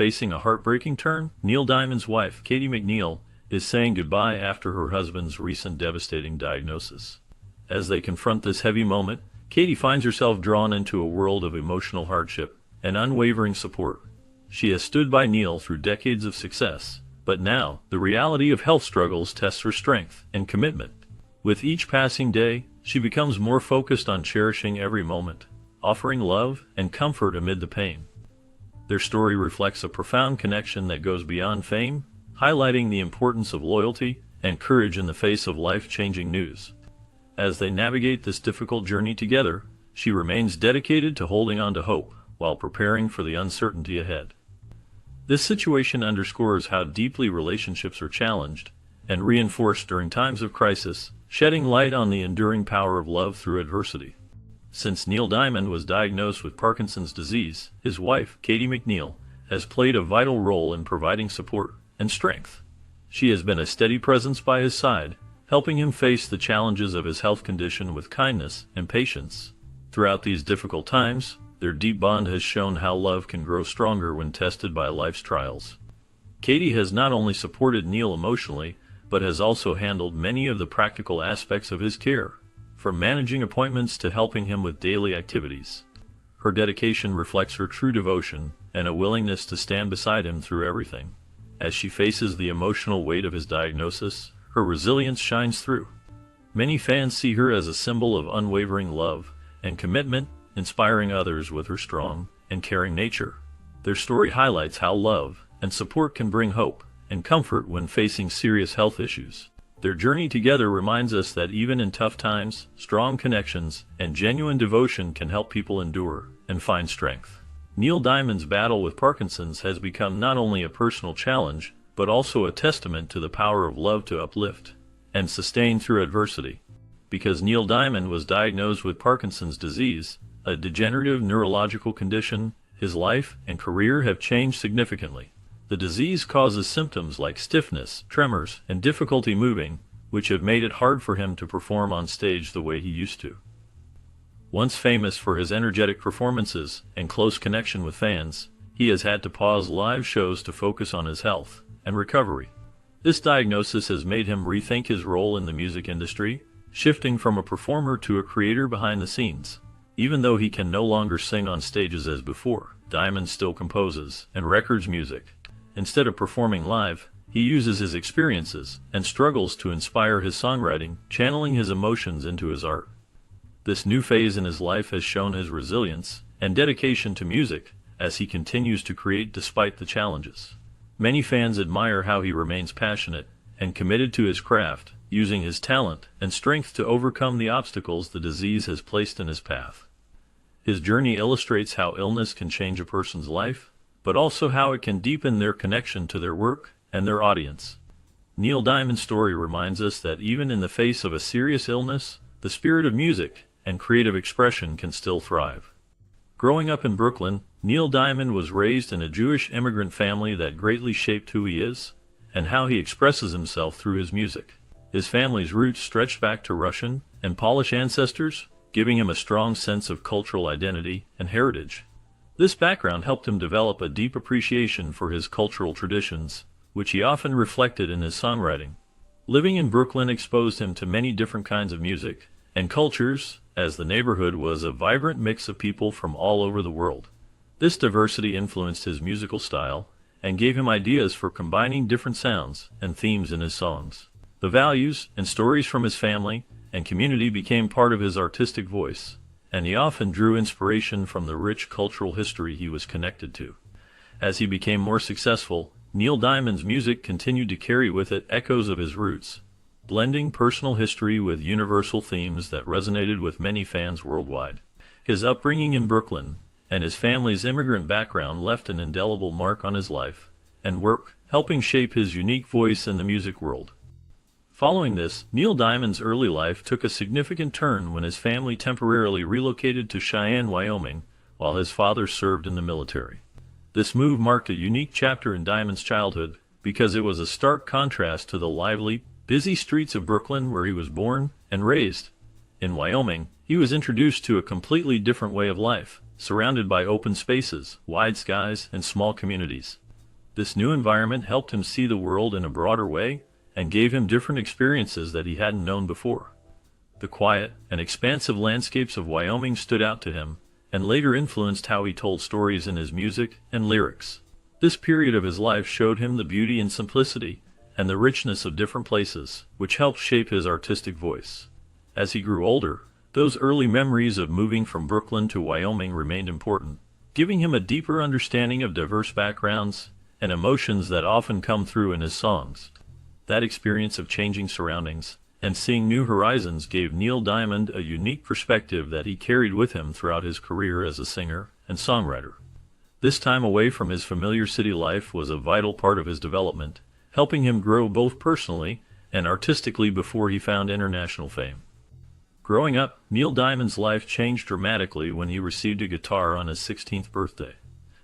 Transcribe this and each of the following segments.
facing a heartbreaking turn. Neil Diamond's wife, Katie McNeil, is saying goodbye after her husband's recent devastating diagnosis. As they confront this heavy moment, Katie finds herself drawn into a world of emotional hardship and unwavering support. She has stood by Neil through decades of success, but now, the reality of health struggles tests her strength and commitment. With each passing day, she becomes more focused on cherishing every moment, offering love and comfort amid the pain. Their story reflects a profound connection that goes beyond fame, highlighting the importance of loyalty and courage in the face of life-changing news. As they navigate this difficult journey together, she remains dedicated to holding on to hope while preparing for the uncertainty ahead. This situation underscores how deeply relationships are challenged and reinforced during times of crisis, shedding light on the enduring power of love through adversity. Since Neil Diamond was diagnosed with Parkinson's disease, his wife, Katie McNeil, has played a vital role in providing support and strength. She has been a steady presence by his side, helping him face the challenges of his health condition with kindness and patience. Throughout these difficult times, their deep bond has shown how love can grow stronger when tested by life's trials. Katie has not only supported Neil emotionally, but has also handled many of the practical aspects of his care, from managing appointments to helping him with daily activities. Her dedication reflects her true devotion and a willingness to stand beside him through everything. As she faces the emotional weight of his diagnosis, her resilience shines through. Many fans see her as a symbol of unwavering love and commitment, inspiring others with her strong and caring nature. Their story highlights how love and support can bring hope and comfort when facing serious health issues. Their journey together reminds us that even in tough times, strong connections and genuine devotion can help people endure and find strength. Neil Diamond's battle with Parkinson's has become not only a personal challenge, but also a testament to the power of love to uplift and sustain through adversity. Because Neil Diamond was diagnosed with Parkinson's disease, a degenerative neurological condition, his life and career have changed significantly. The disease causes symptoms like stiffness, tremors, and difficulty moving, which have made it hard for him to perform on stage the way he used to. Once famous for his energetic performances and close connection with fans, he has had to pause live shows to focus on his health and recovery. This diagnosis has made him rethink his role in the music industry, shifting from a performer to a creator behind the scenes. Even though he can no longer sing on stages as before, Diamond still composes and records music. Instead of performing live, he uses his experiences and struggles to inspire his songwriting, channeling his emotions into his art. This new phase in his life has shown his resilience and dedication to music as he continues to create despite the challenges. Many fans admire how he remains passionate and committed to his craft, using his talent and strength to overcome the obstacles the disease has placed in his path. His journey illustrates how illness can change a person's life, but also how it can deepen their connection to their work and their audience. Neil Diamond's story reminds us that even in the face of a serious illness, the spirit of music and creative expression can still thrive. Growing up in Brooklyn, Neil Diamond was raised in a Jewish immigrant family that greatly shaped who he is and how he expresses himself through his music. His family's roots stretched back to Russian and Polish ancestors, giving him a strong sense of cultural identity and heritage. This background helped him develop a deep appreciation for his cultural traditions, which he often reflected in his songwriting. Living in Brooklyn exposed him to many different kinds of music and cultures, as the neighborhood was a vibrant mix of people from all over the world. This diversity influenced his musical style and gave him ideas for combining different sounds and themes in his songs. The values and stories from his family and community became part of his artistic voice, and he often drew inspiration from the rich cultural history he was connected to. As he became more successful, Neil Diamond's music continued to carry with it echoes of his roots, blending personal history with universal themes that resonated with many fans worldwide. His upbringing in Brooklyn and his family's immigrant background left an indelible mark on his life and work, helping shape his unique voice in the music world. Following this, Neil Diamond's early life took a significant turn when his family temporarily relocated to Cheyenne, Wyoming, while his father served in the military. This move marked a unique chapter in Diamond's childhood because it was a stark contrast to the lively, busy streets of Brooklyn where he was born and raised. In Wyoming, he was introduced to a completely different way of life, surrounded by open spaces, wide skies, and small communities. This new environment helped him see the world in a broader way and gave him different experiences that he hadn't known before. The quiet and expansive landscapes of Wyoming stood out to him, and later influenced how he told stories in his music and lyrics. This period of his life showed him the beauty and simplicity, and the richness of different places, which helped shape his artistic voice. As he grew older, those early memories of moving from Brooklyn to Wyoming remained important, giving him a deeper understanding of diverse backgrounds and emotions that often come through in his songs. That experience of changing surroundings and seeing new horizons gave Neil Diamond a unique perspective that he carried with him throughout his career as a singer and songwriter. This time away from his familiar city life was a vital part of his development, helping him grow both personally and artistically before he found international fame. Growing up, Neil Diamond's life changed dramatically when he received a guitar on his 16th birthday.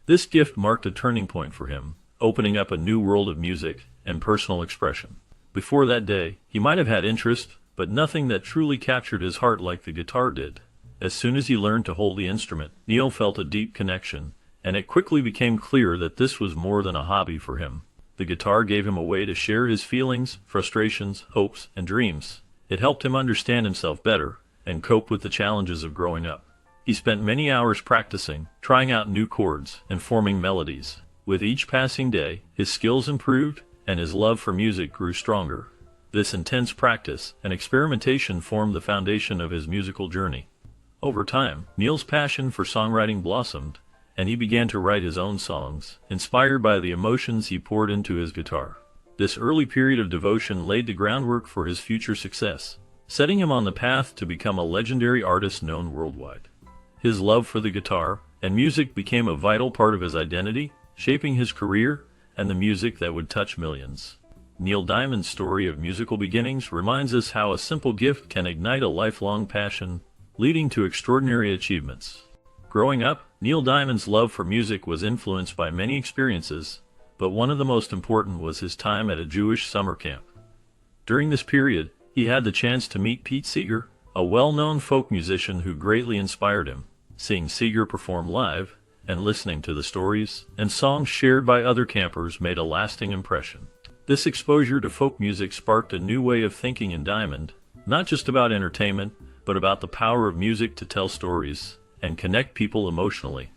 This gift marked a turning point for him, opening up a new world of music and personal expression. Before that day, he might have had interest, but nothing that truly captured his heart like the guitar did. As soon as he learned to hold the instrument, Neil felt a deep connection, and it quickly became clear that this was more than a hobby for him. The guitar gave him a way to share his feelings, frustrations, hopes, and dreams. It helped him understand himself better and cope with the challenges of growing up. He spent many hours practicing, trying out new chords, and forming melodies. With each passing day, his skills improved, and his love for music grew stronger. This intense practice and experimentation formed the foundation of his musical journey. Over time, Neil's passion for songwriting blossomed, and he began to write his own songs, inspired by the emotions he poured into his guitar. This early period of devotion laid the groundwork for his future success, setting him on the path to become a legendary artist known worldwide. His love for the guitar and music became a vital part of his identity, shaping his career and the music that would touch millions. Neil Diamond's story of musical beginnings reminds us how a simple gift can ignite a lifelong passion, leading to extraordinary achievements. Growing up, Neil Diamond's love for music was influenced by many experiences, but one of the most important was his time at a Jewish summer camp. During this period, he had the chance to meet Pete Seeger, a well-known folk musician who greatly inspired him. Seeing Seeger perform live and listening to the stories and songs shared by other campers made a lasting impression. This exposure to folk music sparked a new way of thinking in Diamond, not just about entertainment, but about the power of music to tell stories and connect people emotionally.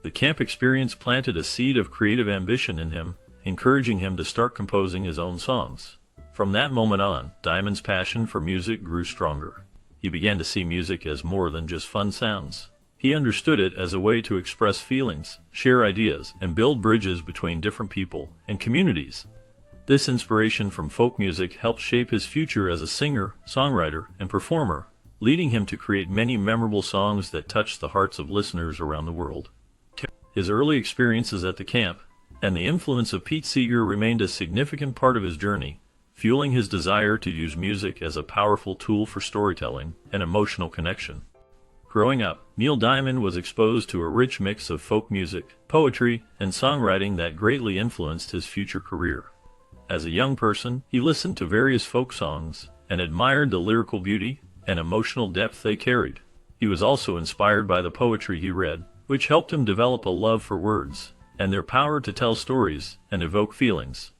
The camp experience planted a seed of creative ambition in him, encouraging him to start composing his own songs. From that moment on, Diamond's passion for music grew stronger. He began to see music as more than just fun sounds. He understood it as a way to express feelings, share ideas, and build bridges between different people and communities. This inspiration from folk music helped shape his future as a singer, songwriter, and performer, leading him to create many memorable songs that touched the hearts of listeners around the world. His early experiences at the camp and the influence of Pete Seeger remained a significant part of his journey, fueling his desire to use music as a powerful tool for storytelling and emotional connection. Growing up, Neil Diamond was exposed to a rich mix of folk music, poetry, and songwriting that greatly influenced his future career. As a young person, he listened to various folk songs and admired the lyrical beauty and emotional depth they carried. He was also inspired by the poetry he read, which helped him develop a love for words and their power to tell stories and evoke feelings.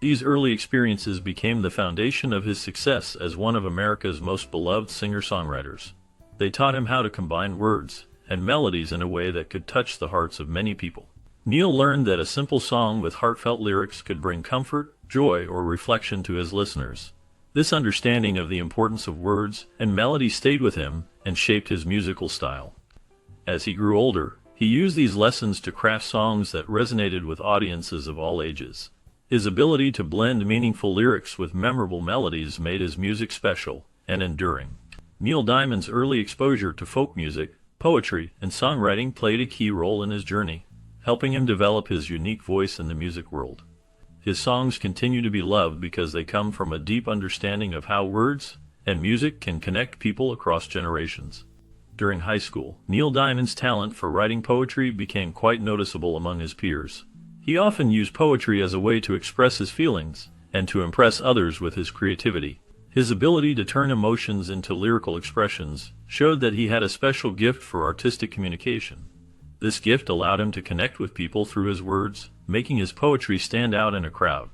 These early experiences became the foundation of his success as one of America's most beloved singer-songwriters. They taught him how to combine words and melodies in a way that could touch the hearts of many people. Neil learned that a simple song with heartfelt lyrics could bring comfort, joy, or reflection to his listeners. This understanding of the importance of words and melody stayed with him and shaped his musical style. As he grew older, he used these lessons to craft songs that resonated with audiences of all ages. His ability to blend meaningful lyrics with memorable melodies made his music special and enduring. Neil Diamond's early exposure to folk music, poetry, and songwriting played a key role in his journey, helping him develop his unique voice in the music world. His songs continue to be loved because they come from a deep understanding of how words and music can connect people across generations. During high school, Neil Diamond's talent for writing poetry became quite noticeable among his peers. He often used poetry as a way to express his feelings and to impress others with his creativity. His ability to turn emotions into lyrical expressions showed that he had a special gift for artistic communication. This gift allowed him to connect with people through his words making his poetry stand out in a crowd.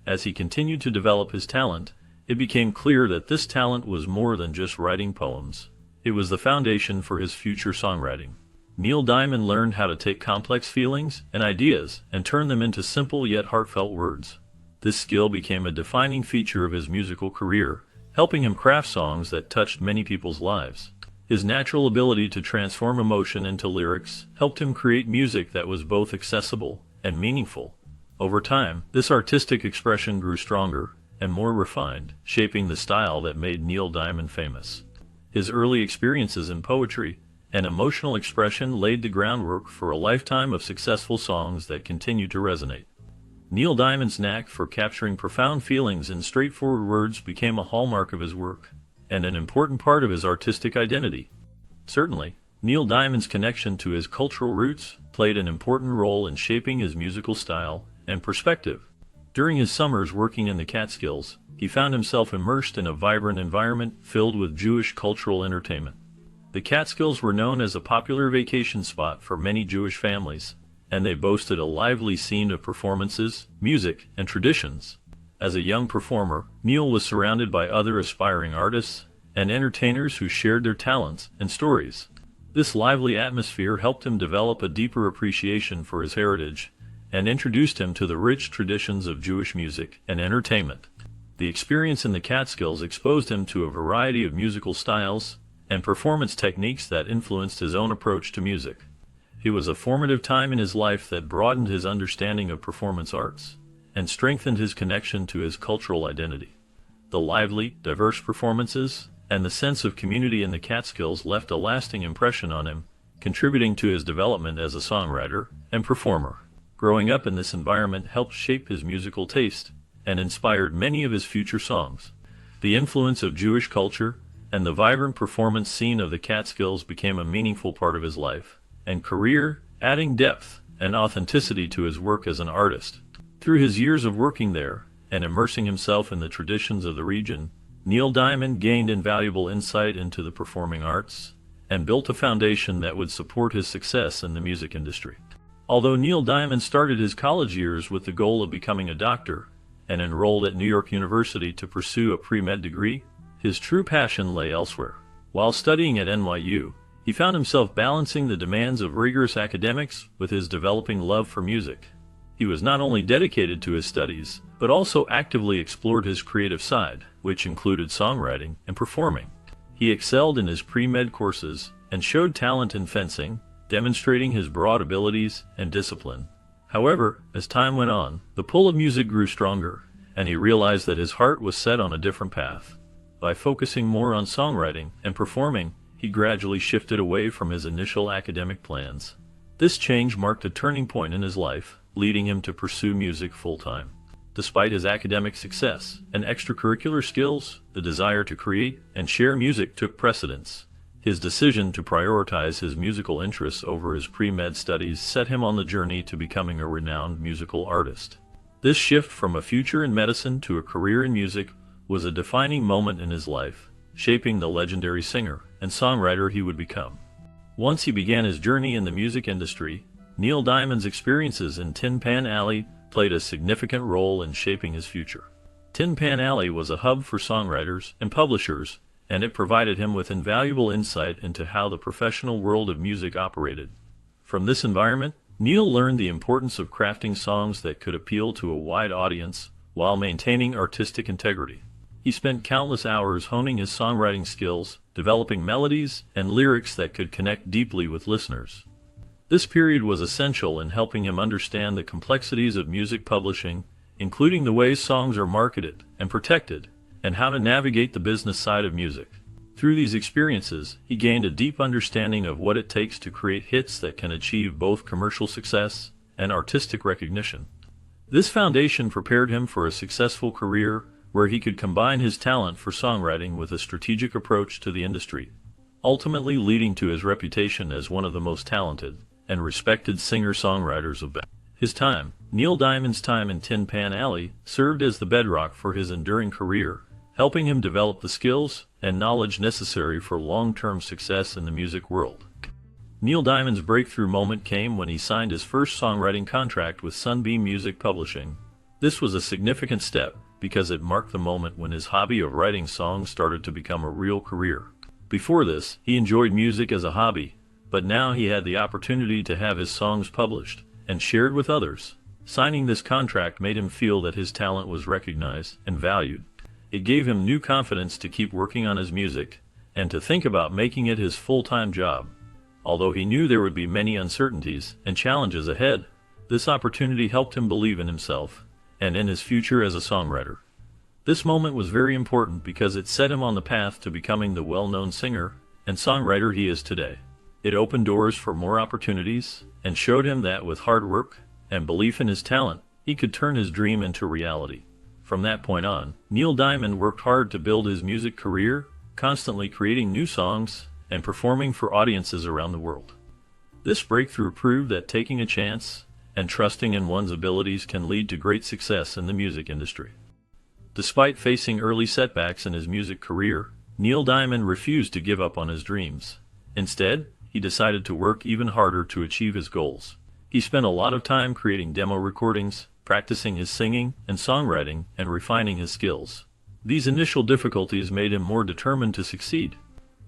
As he continued to develop his talent, it became clear that this talent was more than just writing poems. It was the foundation for his future songwriting. Neil Diamond learned how to take complex feelings and ideas and turn them into simple yet heartfelt words. This skill became a defining feature of his musical career, helping him craft songs that touched many people's lives. His natural ability to transform emotion into lyrics helped him create music that was both accessible and meaningful. Over time, this artistic expression grew stronger and more refined, shaping the style that made Neil Diamond famous. His early experiences in poetry and emotional expression laid the groundwork for a lifetime of successful songs that continue to resonate. Neil Diamond's knack for capturing profound feelings in straightforward words became a hallmark of his work, and an important part of his artistic identity. Certainly, Neil Diamond's connection to his cultural roots played an important role in shaping his musical style and perspective. During his summers working in the Catskills, he found himself immersed in a vibrant environment filled with Jewish cultural entertainment. The Catskills were known as a popular vacation spot for many Jewish families, and they boasted a lively scene of performances, music, and traditions. As a young performer, Neil was surrounded by other aspiring artists and entertainers who shared their talents and stories. This lively atmosphere helped him develop a deeper appreciation for his heritage and introduced him to the rich traditions of Jewish music and entertainment. The experience in the Catskills exposed him to a variety of musical styles and performance techniques that influenced his own approach to music. It was a formative time in his life that broadened his understanding of performance arts and strengthened his connection to his cultural identity. The lively, diverse performances and the sense of community in the Catskills left a lasting impression on him, contributing to his development as a songwriter and performer. Growing up in this environment helped shape his musical taste and inspired many of his future songs. The influence of Jewish culture and the vibrant performance scene of the Catskills became a meaningful part of his life and career, adding depth and authenticity to his work as an artist. Through his years of working there and immersing himself in the traditions of the region, Neil Diamond gained invaluable insight into the performing arts and built a foundation that would support his success in the music industry. Although Neil Diamond started his college years with the goal of becoming a doctor and enrolled at New York University to pursue a pre-med degree, his true passion lay elsewhere. While studying at NYU, he found himself balancing the demands of rigorous academics with his developing love for music. He was not only dedicated to his studies, but also actively explored his creative side, which included songwriting and performing. He excelled in his pre-med courses and showed talent in fencing, demonstrating his broad abilities and discipline. However, as time went on, the pull of music grew stronger, and he realized that his heart was set on a different path. By focusing more on songwriting and performing, he gradually shifted away from his initial academic plans. This change marked a turning point in his life, leading him to pursue music full-time. Despite his academic success and extracurricular skills, the desire to create and share music took precedence. His decision to prioritize his musical interests over his pre-med studies set him on the journey to becoming a renowned musical artist. This shift from a future in medicine to a career in music was a defining moment in his life, shaping the legendary singer and songwriter he would become. Once he began his journey in the music industry, Neil Diamond's experiences in Tin Pan Alley played a significant role in shaping his future. Tin Pan Alley was a hub for songwriters and publishers, and it provided him with invaluable insight into how the professional world of music operated. From this environment, Neil learned the importance of crafting songs that could appeal to a wide audience while maintaining artistic integrity. He spent countless hours honing his songwriting skills, developing melodies and lyrics that could connect deeply with listeners. This period was essential in helping him understand the complexities of music publishing, including the ways songs are marketed and protected, and how to navigate the business side of music. Through these experiences, he gained a deep understanding of what it takes to create hits that can achieve both commercial success and artistic recognition. This foundation prepared him for a successful career where he could combine his talent for songwriting with a strategic approach to the industry, ultimately leading to his reputation as one of the most talented and respected singer-songwriters of his time. Neil Diamond's time in Tin Pan Alley served as the bedrock for his enduring career, helping him develop the skills and knowledge necessary for long-term success in the music world. Neil Diamond's breakthrough moment came when he signed his first songwriting contract with Sunbeam Music Publishing. This was a significant step because it marked the moment when his hobby of writing songs started to become a real career. Before this, he enjoyed music as a hobby, but now he had the opportunity to have his songs published and shared with others. Signing this contract made him feel that his talent was recognized and valued. It gave him new confidence to keep working on his music and to think about making it his full-time job. Although he knew there would be many uncertainties and challenges ahead, this opportunity helped him believe in himself and in his future as a songwriter. This moment was very important because it set him on the path to becoming the well-known singer and songwriter he is today. It opened doors for more opportunities and showed him that with hard work and belief in his talent, he could turn his dream into reality. From that point on, Neil Diamond worked hard to build his music career, constantly creating new songs and performing for audiences around the world. This breakthrough proved that taking a chance and trusting in one's abilities can lead to great success in the music industry. Despite facing early setbacks in his music career, Neil Diamond refused to give up on his dreams. Instead, he decided to work even harder to achieve his goals. He spent a lot of time creating demo recordings, practicing his singing and songwriting, and refining his skills. These initial difficulties made him more determined to succeed.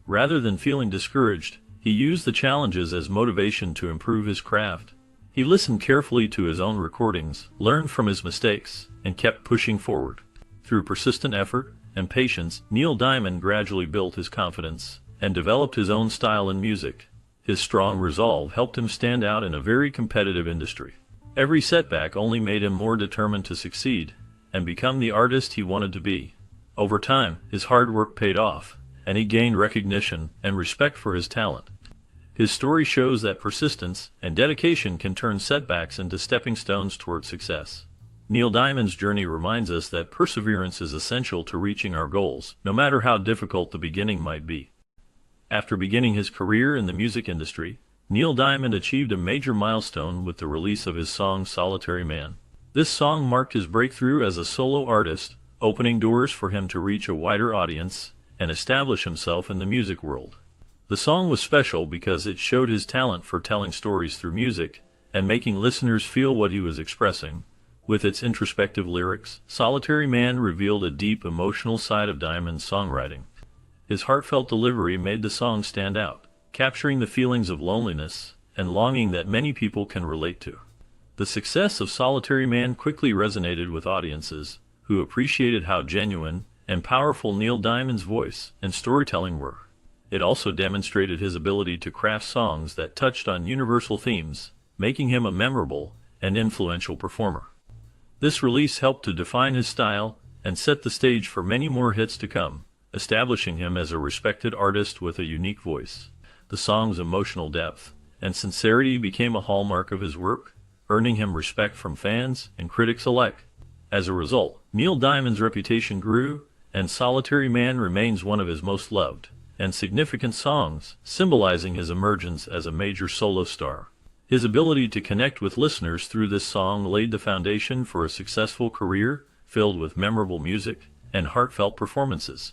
Rather than feeling discouraged, he used the challenges as motivation to improve his craft. He listened carefully to his own recordings, learned from his mistakes, and kept pushing forward. Through persistent effort and patience, Neil Diamond gradually built his confidence and developed his own style in music. His strong resolve helped him stand out in a very competitive industry. Every setback only made him more determined to succeed and become the artist he wanted to be. Over time, his hard work paid off, and he gained recognition and respect for his talent. His story shows that persistence and dedication can turn setbacks into stepping stones toward success. Neil Diamond's journey reminds us that perseverance is essential to reaching our goals, no matter how difficult the beginning might be. After beginning his career in the music industry, Neil Diamond achieved a major milestone with the release of his song Solitary Man. This song marked his breakthrough as a solo artist, opening doors for him to reach a wider audience and establish himself in the music world. The song was special because it showed his talent for telling stories through music and making listeners feel what he was expressing. With its introspective lyrics, Solitary Man revealed a deep emotional side of Diamond's songwriting. His heartfelt delivery made the song stand out, capturing the feelings of loneliness and longing that many people can relate to. The success of Solitary Man quickly resonated with audiences, who appreciated how genuine and powerful Neil Diamond's voice and storytelling were. It also demonstrated his ability to craft songs that touched on universal themes, making him a memorable and influential performer. This release helped to define his style and set the stage for many more hits to come, establishing him as a respected artist with a unique voice. The song's emotional depth and sincerity became a hallmark of his work, earning him respect from fans and critics alike. As a result, Neil Diamond's reputation grew, and Solitary Man remains one of his most loved and significant songs, symbolizing his emergence as a major solo star. His ability to connect with listeners through this song laid the foundation for a successful career filled with memorable music and heartfelt performances.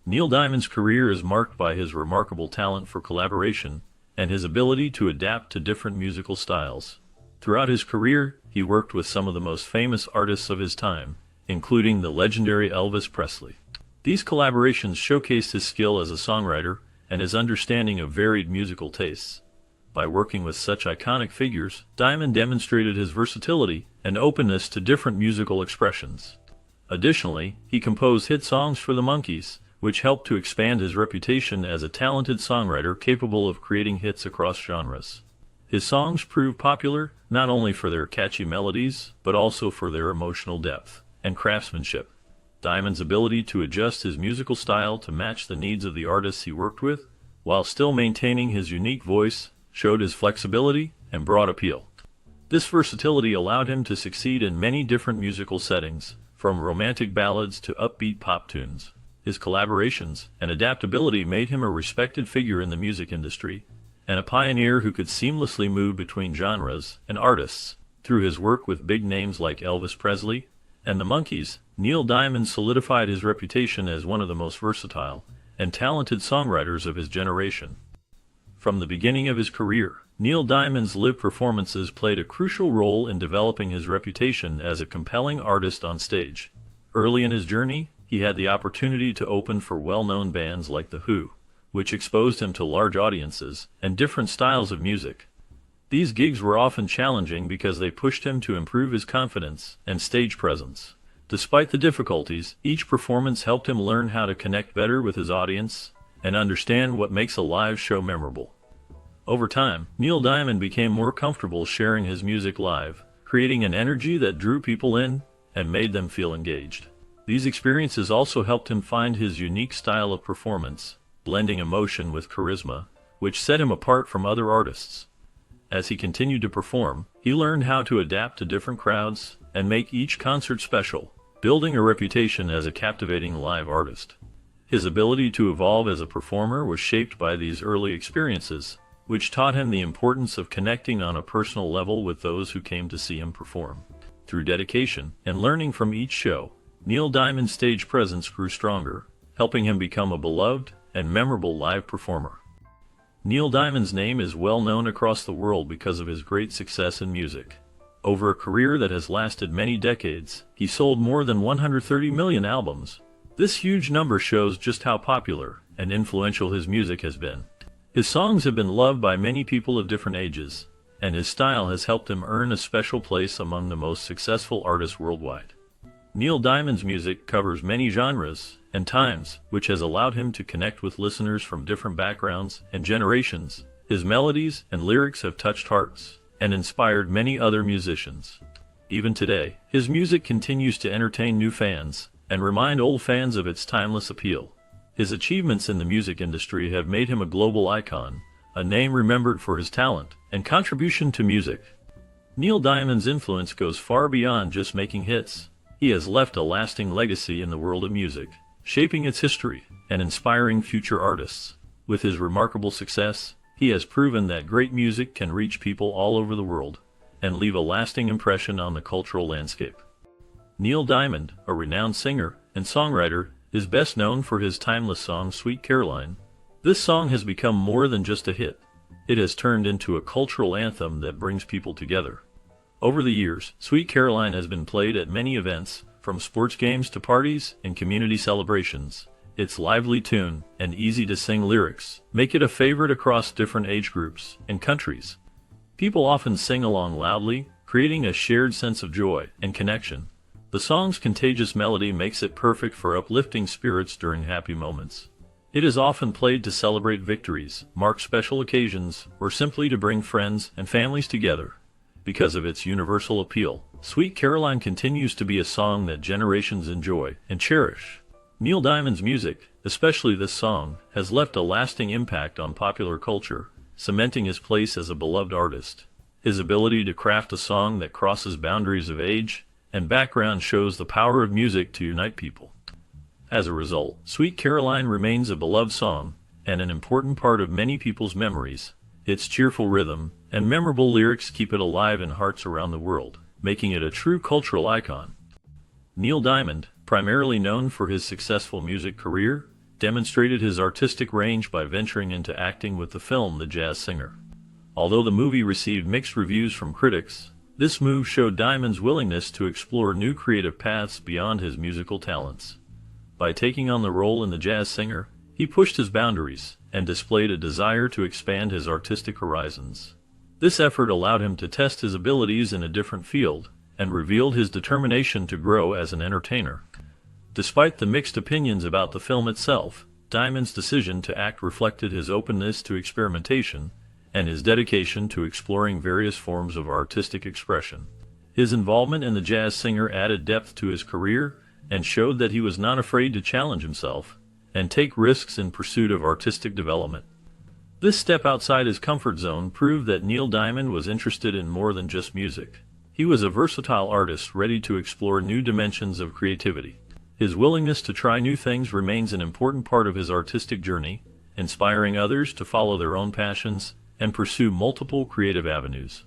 Neil Diamond's career is marked by his remarkable talent for collaboration and his ability to adapt to different musical styles. Throughout his career, he worked with some of the most famous artists of his time, including the legendary Elvis Presley. These collaborations showcased his skill as a songwriter and his understanding of varied musical tastes. By working with such iconic figures, Diamond demonstrated his versatility and openness to different musical expressions. Additionally, he composed hit songs for the Monkees, which helped to expand his reputation as a talented songwriter capable of creating hits across genres. His songs proved popular not only for their catchy melodies, but also for their emotional depth and craftsmanship. Diamond's ability to adjust his musical style to match the needs of the artists he worked with, while still maintaining his unique voice, showed his flexibility and broad appeal. This versatility allowed him to succeed in many different musical settings, from romantic ballads to upbeat pop tunes. His collaborations and adaptability made him a respected figure in the music industry, and a pioneer who could seamlessly move between genres and artists. Through his work with big names like Elvis Presley and the Monkees, Neil Diamond solidified his reputation as one of the most versatile and talented songwriters of his generation. From the beginning of his career, Neil Diamond's live performances played a crucial role in developing his reputation as a compelling artist on stage. Early in his journey, he had the opportunity to open for well-known bands like The Who, which exposed him to large audiences and different styles of music. These gigs were often challenging because they pushed him to improve his confidence and stage presence. Despite the difficulties, each performance helped him learn how to connect better with his audience and understand what makes a live show memorable. Over time, Neil Diamond became more comfortable sharing his music live, creating an energy that drew people in and made them feel engaged. These experiences also helped him find his unique style of performance, blending emotion with charisma, which set him apart from other artists. As he continued to perform, he learned how to adapt to different crowds and make each concert special, building a reputation as a captivating live artist. His ability to evolve as a performer was shaped by these early experiences, which taught him the importance of connecting on a personal level with those who came to see him perform. Through dedication and learning from each show, Neil Diamond's stage presence grew stronger, helping him become a beloved and memorable live performer. Neil Diamond's name is well known across the world because of his great success in music. Over a career that has lasted many decades, he sold more than 130 million albums. This huge number shows just how popular and influential his music has been. His songs have been loved by many people of different ages, and his style has helped him earn a special place among the most successful artists worldwide. Neil Diamond's music covers many genres and times, which has allowed him to connect with listeners from different backgrounds and generations. His melodies and lyrics have touched hearts and inspired many other musicians. Even today, his music continues to entertain new fans and remind old fans of its timeless appeal. His achievements in the music industry have made him a global icon, a name remembered for his talent and contribution to music. Neil Diamond's influence goes far beyond just making hits. He has left a lasting legacy in the world of music, shaping its history and inspiring future artists. With his remarkable success, he has proven that great music can reach people all over the world and leave a lasting impression on the cultural landscape. Neil Diamond, a renowned singer and songwriter, is best known for his timeless song Sweet Caroline. This song has become more than just a hit. It has turned into a cultural anthem that brings people together. Over the years, Sweet Caroline has been played at many events, from sports games to parties and community celebrations. Its lively tune and easy-to-sing lyrics make it a favorite across different age groups and countries. People often sing along loudly, creating a shared sense of joy and connection. The song's contagious melody makes it perfect for uplifting spirits during happy moments. It is often played to celebrate victories, mark special occasions, or simply to bring friends and families together. Because of its universal appeal, Sweet Caroline continues to be a song that generations enjoy and cherish. Neil Diamond's music, especially this song, has left a lasting impact on popular culture, cementing his place as a beloved artist. His ability to craft a song that crosses boundaries of age and background shows the power of music to unite people. As a result, Sweet Caroline remains a beloved song and an important part of many people's memories. Its cheerful rhythm and memorable lyrics keep it alive in hearts around the world, making it a true cultural icon. Neil Diamond, primarily known for his successful music career, demonstrated his artistic range by venturing into acting with the film The Jazz Singer. Although the movie received mixed reviews from critics, this move showed Diamond's willingness to explore new creative paths beyond his musical talents. By taking on the role in The Jazz Singer, he pushed his boundaries and displayed a desire to expand his artistic horizons. This effort allowed him to test his abilities in a different field and revealed his determination to grow as an entertainer. Despite the mixed opinions about the film itself, Diamond's decision to act reflected his openness to experimentation and his dedication to exploring various forms of artistic expression. His involvement in The Jazz Singer added depth to his career and showed that he was not afraid to challenge himself and take risks in pursuit of artistic development. This step outside his comfort zone proved that Neil Diamond was interested in more than just music. He was a versatile artist ready to explore new dimensions of creativity. His willingness to try new things remains an important part of his artistic journey, inspiring others to follow their own passions and pursue multiple creative avenues.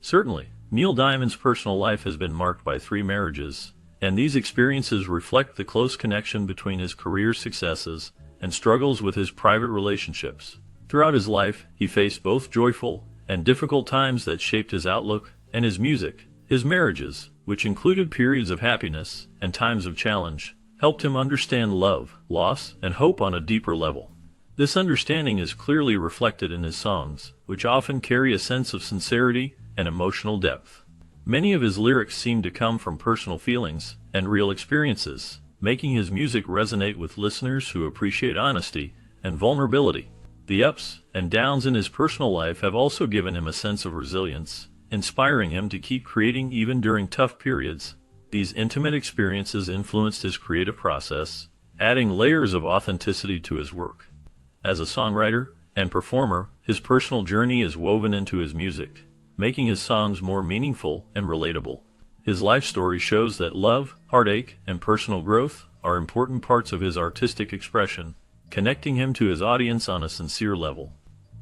Certainly, Neil Diamond's personal life has been marked by 3 marriages, and these experiences reflect the close connection between his career successes and struggles with his private relationships. Throughout his life, he faced both joyful and difficult times that shaped his outlook and his music. His marriages, which included periods of happiness and times of challenge, helped him understand love, loss, and hope on a deeper level. This understanding is clearly reflected in his songs, which often carry a sense of sincerity and emotional depth. Many of his lyrics seem to come from personal feelings and real experiences, making his music resonate with listeners who appreciate honesty and vulnerability. The ups and downs in his personal life have also given him a sense of resilience, inspiring him to keep creating even during tough periods. These intimate experiences influenced his creative process, adding layers of authenticity to his work. As a songwriter and performer, his personal journey is woven into his music, making his songs more meaningful and relatable. His life story shows that love, heartache, and personal growth are important parts of his artistic expression, connecting him to his audience on a sincere level.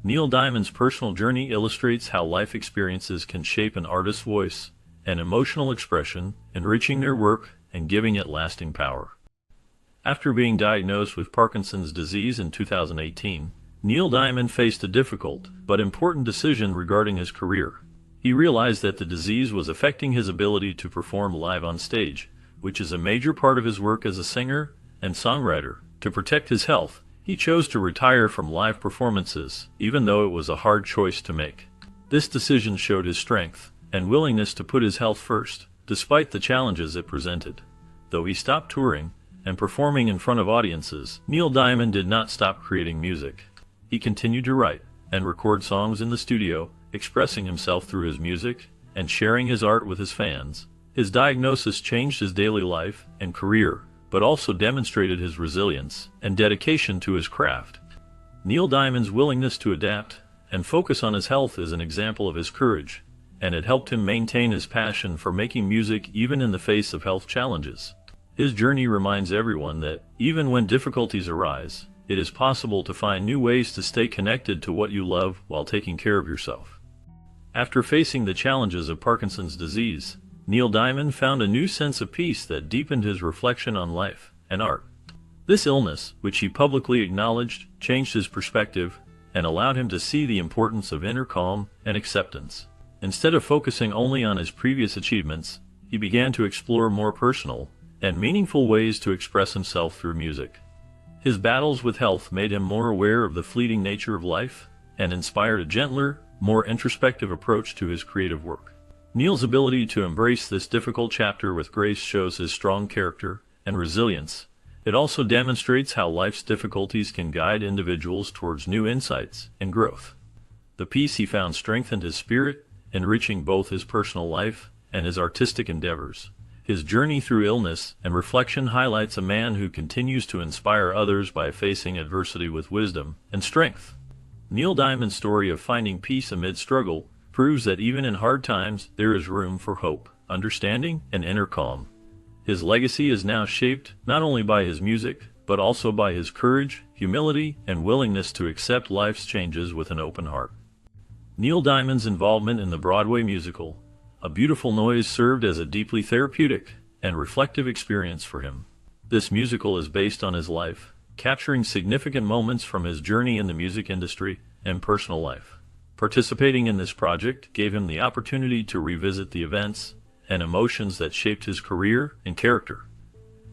Neil Diamond's personal journey illustrates how life experiences can shape an artist's voice and emotional expression, enriching their work and giving it lasting power. After being diagnosed with Parkinson's disease in 2018, Neil Diamond faced a difficult but important decision regarding his career. He realized that the disease was affecting his ability to perform live on stage, which is a major part of his work as a singer and songwriter. To protect his health, he chose to retire from live performances, even though it was a hard choice to make. This decision showed his strength and willingness to put his health first, despite the challenges it presented. Though he stopped touring and performing in front of audiences, Neil Diamond did not stop creating music. He continued to write and record songs in the studio, expressing himself through his music and sharing his art with his fans. His diagnosis changed his daily life and career, but also demonstrated his resilience and dedication to his craft. Neil Diamond's willingness to adapt and focus on his health is an example of his courage, and it helped him maintain his passion for making music even in the face of health challenges. His journey reminds everyone that, even when difficulties arise, it is possible to find new ways to stay connected to what you love while taking care of yourself. After facing the challenges of Parkinson's disease, Neil Diamond found a new sense of peace that deepened his reflection on life and art. This illness, which he publicly acknowledged, changed his perspective and allowed him to see the importance of inner calm and acceptance. Instead of focusing only on his previous achievements, he began to explore more personal and meaningful ways to express himself through music. His battles with health made him more aware of the fleeting nature of life and inspired a gentler, more introspective approach to his creative work. Neil's ability to embrace this difficult chapter with grace shows his strong character and resilience. It also demonstrates how life's difficulties can guide individuals towards new insights and growth. The peace he found strengthened his spirit, enriching both his personal life and his artistic endeavors. His journey through illness and reflection highlights a man who continues to inspire others by facing adversity with wisdom and strength. Neil Diamond's story of finding peace amid struggle proves that even in hard times there is room for hope, understanding, and inner calm. His legacy is now shaped not only by his music, but also by his courage, humility, and willingness to accept life's changes with an open heart. Neil Diamond's involvement in the Broadway musical, A Beautiful Noise, served as a deeply therapeutic and reflective experience for him. This musical is based on his life, capturing significant moments from his journey in the music industry and personal life. Participating in this project gave him the opportunity to revisit the events and emotions that shaped his career and character.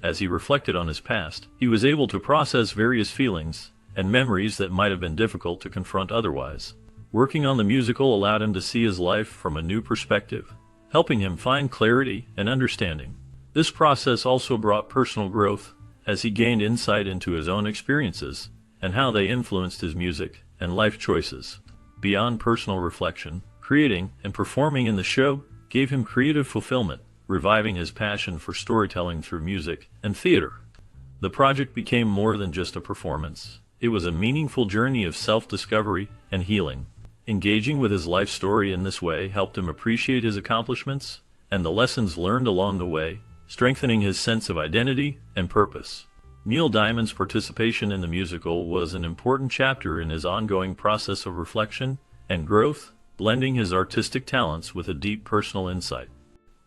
As he reflected on his past, he was able to process various feelings and memories that might have been difficult to confront otherwise. Working on the musical allowed him to see his life from a new perspective, helping him find clarity and understanding. This process also brought personal growth, as he gained insight into his own experiences and how they influenced his music and life choices. Beyond personal reflection, creating and performing in the show gave him creative fulfillment, reviving his passion for storytelling through music and theater. The project became more than just a performance. It was a meaningful journey of self-discovery and healing. Engaging with his life story in this way helped him appreciate his accomplishments and the lessons learned along the way, strengthening his sense of identity and purpose. Neil Diamond's participation in the musical was an important chapter in his ongoing process of reflection and growth, blending his artistic talents with a deep personal insight.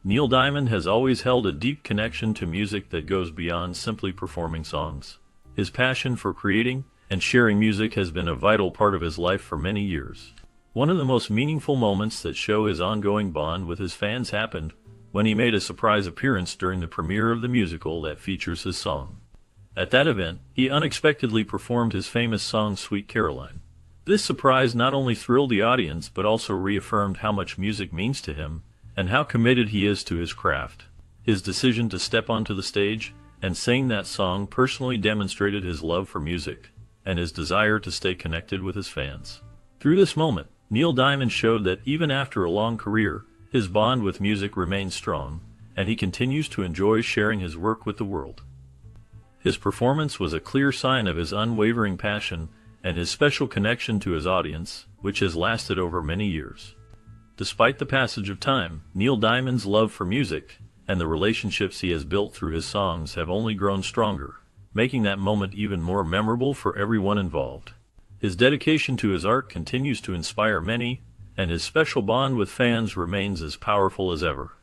Neil Diamond has always held a deep connection to music that goes beyond simply performing songs. His passion for creating and sharing music has been a vital part of his life for many years. One of the most meaningful moments that show his ongoing bond with his fans happened when he made a surprise appearance during the premiere of the musical that features his song. At that event, he unexpectedly performed his famous song Sweet Caroline. This surprise not only thrilled the audience but also reaffirmed how much music means to him and how committed he is to his craft. His decision to step onto the stage and sing that song personally demonstrated his love for music and his desire to stay connected with his fans. Through this moment, Neil Diamond showed that even after a long career, his bond with music remains strong, and he continues to enjoy sharing his work with the world. His performance was a clear sign of his unwavering passion and his special connection to his audience, which has lasted over many years. Despite the passage of time, Neil Diamond's love for music and the relationships he has built through his songs have only grown stronger, making that moment even more memorable for everyone involved. His dedication to his art continues to inspire many, and his special bond with fans remains as powerful as ever.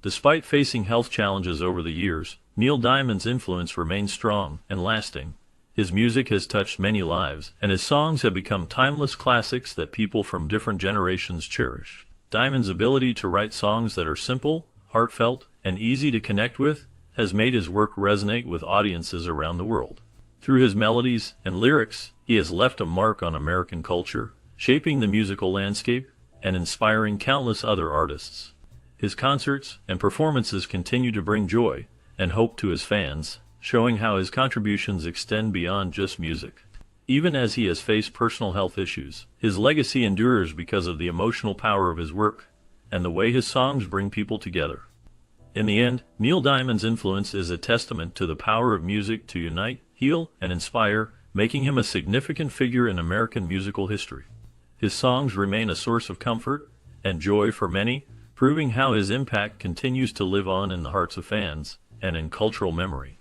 Despite facing health challenges over the years, Neil Diamond's influence remains strong and lasting. His music has touched many lives, and his songs have become timeless classics that people from different generations cherish. Diamond's ability to write songs that are simple, heartfelt, and easy to connect with has made his work resonate with audiences around the world. Through his melodies and lyrics, he has left a mark on American culture, shaping the musical landscape and inspiring countless other artists. His concerts and performances continue to bring joy and hope to his fans, showing how his contributions extend beyond just music. Even as he has faced personal health issues, his legacy endures because of the emotional power of his work and the way his songs bring people together. In the end, Neil Diamond's influence is a testament to the power of music to unite, heal, and inspire, making him a significant figure in American musical history. His songs remain a source of comfort and joy for many, proving how his impact continues to live on in the hearts of fans and in cultural memory.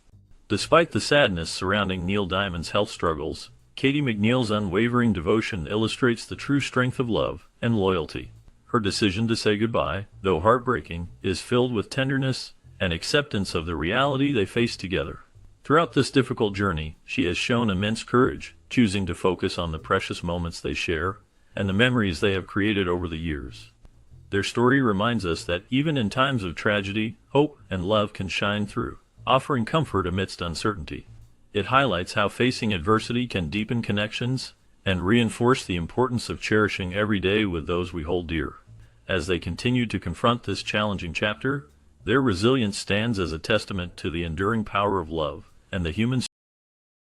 Despite the sadness surrounding Neil Diamond's health struggles, Katie McNeil's unwavering devotion illustrates the true strength of love and loyalty. Her decision to say goodbye, though heartbreaking, is filled with tenderness and acceptance of the reality they face together. Throughout this difficult journey, she has shown immense courage, choosing to focus on the precious moments they share and the memories they have created over the years. Their story reminds us that even in times of tragedy, hope and love can shine through, offering comfort amidst uncertainty. It highlights how facing adversity can deepen connections and reinforce the importance of cherishing every day with those we hold dear. As they continue to confront this challenging chapter, their resilience stands as a testament to the enduring power of love and the human